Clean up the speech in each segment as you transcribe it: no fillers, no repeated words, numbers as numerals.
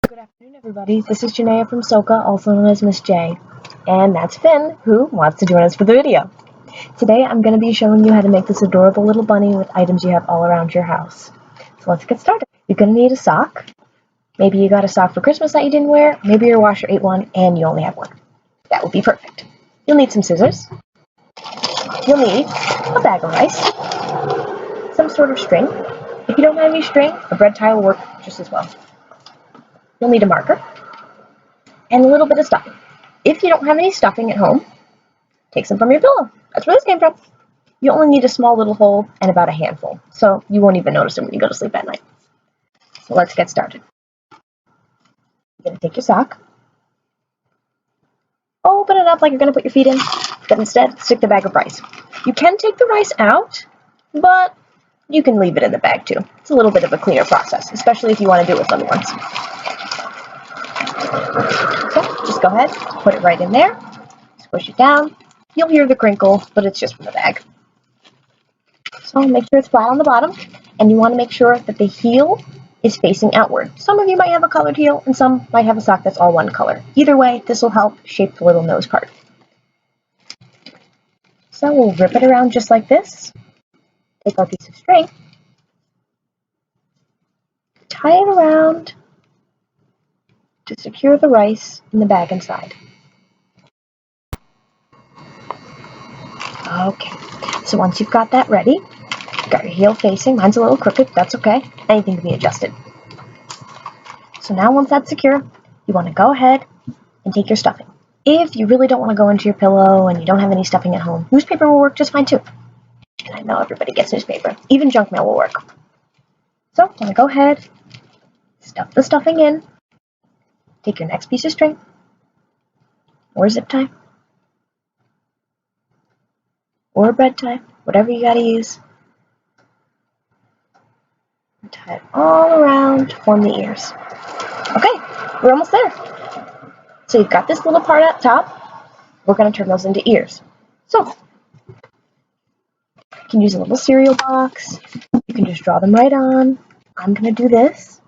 Good afternoon, everybody. This is Janaea from SoCCA, also known as Miss J. And that's Finn, who wants to join us for the video. Today, I'm going to be showing you how to make this adorable little bunny with items you have all around your house. So let's get started. You're going to need a sock. Maybe you got a sock for Christmas that you didn't wear. Maybe your washer ate one and you only have one. That would be perfect. You'll need some scissors. You'll need a bag of rice. Some sort of string. If you don't have any string, a bread tie will work just as well. You'll need a marker and a little bit of stuffing. If you don't have any stuffing at home, take some from your pillow. That's where this came from. You only need a small little hole and about a handful, so you won't even notice it when you go to sleep at night. So let's get started. You're going to take your sock, open it up like you're going to put your feet in, but instead stick the bag of rice. You can take the rice out, but you can leave it in the bag too. It's a little bit of a cleaner process, especially if you want to do it with little ones. So just go ahead, put it right in there, squish it down. You'll hear the crinkle, but it's just from the bag. So make sure it's flat on the bottom, and you want to make sure that the heel is facing outward. Some of you might have a colored heel, and some might have a sock that's all one color. Either way, this will help shape the little nose part. So we'll rip it around just like this. Take our piece of string, tie it around to secure the rice in the bag inside. Okay, so once you've got that ready, you've got your heel facing, mine's a little crooked, that's okay, anything can be adjusted. So now once that's secure, you want to go ahead and take your stuffing. If you really don't want to go into your pillow and you don't have any stuffing at home, newspaper will work just fine too. And I know everybody gets newspaper, even junk mail will work. So you want to go ahead, stuff the stuffing in, take your next piece of string, or zip tie, or a bread tie, whatever you gotta use. Tie it all around to form the ears. Okay, we're almost there. So you've got this little part up top. We're going to turn those into ears. So you can use a little cereal box. You can just draw them right on. I'm going to do this.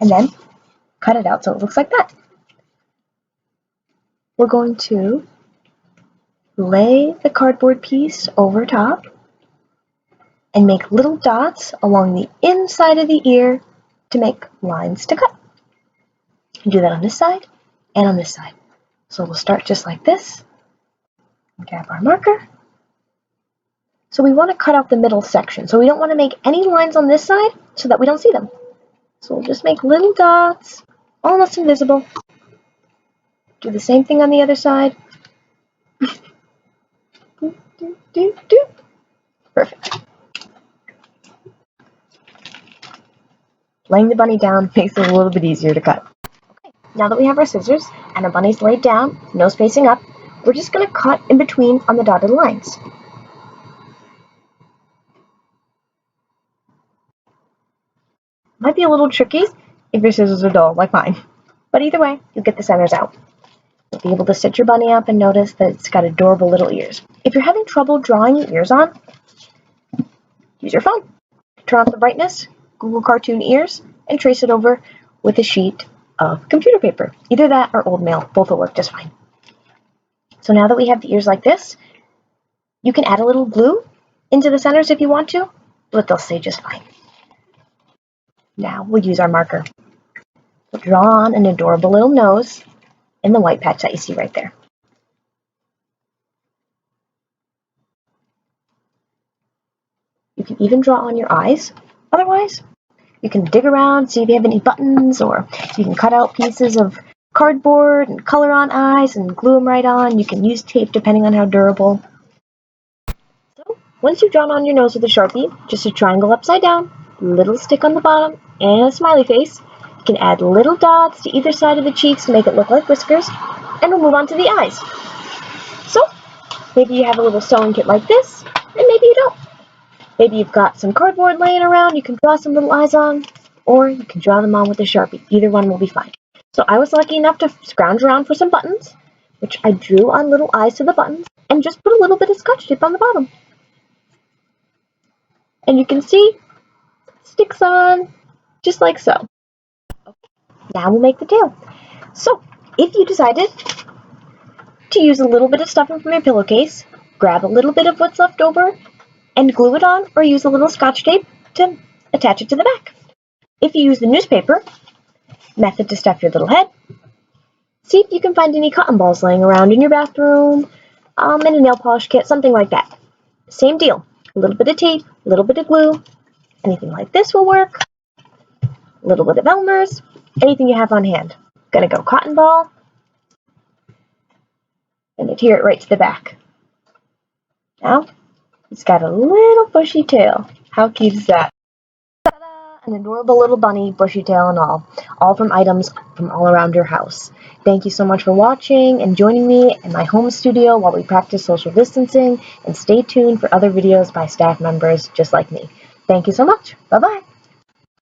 And then cut it out so it looks like that. We're going to lay the cardboard piece over top and make little dots along the inside of the ear to make lines to cut. You do that on this side and on this side. So we'll start just like this. Grab our marker. So we want to cut out the middle section. So we don't want to make any lines on this side so that we don't see them. So we'll just make little dots, almost invisible. Do the same thing on the other side. Perfect. Laying the bunny down makes it a little bit easier to cut. Okay, now that we have our scissors and our bunny's laid down, nose facing up, we're just going to cut in between on the dotted lines. Might be a little tricky if your scissors are dull, like mine. But either way, you'll get the centers out. You'll be able to sit your bunny up and notice that it's got adorable little ears. If you're having trouble drawing your ears on, use your phone. Turn off the brightness, Google cartoon ears, and trace it over with a sheet of computer paper. Either that or old mail, both will work just fine. So now that we have the ears like this, you can add a little glue into the centers if you want to, but they'll stay just fine. Now we'll use our marker. We'll draw on an adorable little nose in the white patch that you see right there. You can even draw on your eyes. Otherwise, you can dig around, see if you have any buttons, or you can cut out pieces of cardboard and color on eyes and glue them right on. You can use tape depending on how durable. So once you've drawn on your nose with a Sharpie, just a triangle upside down, little stick on the bottom, and a smiley face. You can add little dots to either side of the cheeks to make it look like whiskers, and we'll move on to the eyes. So maybe you have a little sewing kit like this, and maybe you don't. Maybe you've got some cardboard laying around you can draw some little eyes on, or you can draw them on with a Sharpie. Either one will be fine. So I was lucky enough to scrounge around for some buttons, which I drew on little eyes to the buttons, and just put a little bit of Scotch tape on the bottom. And you can see sticks on, just like so. Now we'll make the tail. So, if you decided to use a little bit of stuffing from your pillowcase, grab a little bit of what's left over and glue it on, or use a little Scotch tape to attach it to the back. If you use the newspaper method to stuff your little head, see if you can find any cotton balls laying around in your bathroom, and a nail polish kit, something like that. Same deal, a little bit of tape, a little bit of glue, anything like this will work, a little bit of Elmer's, anything you have on hand. Gonna go cotton ball, and adhere it right to the back. Now, it's got a little bushy tail. How cute is that? Ta-da! An adorable little bunny, bushy tail and all from items from all around your house. Thank you so much for watching and joining me in my home studio while we practice social distancing, and stay tuned for other videos by staff members just like me. Thank you so much. Bye-bye.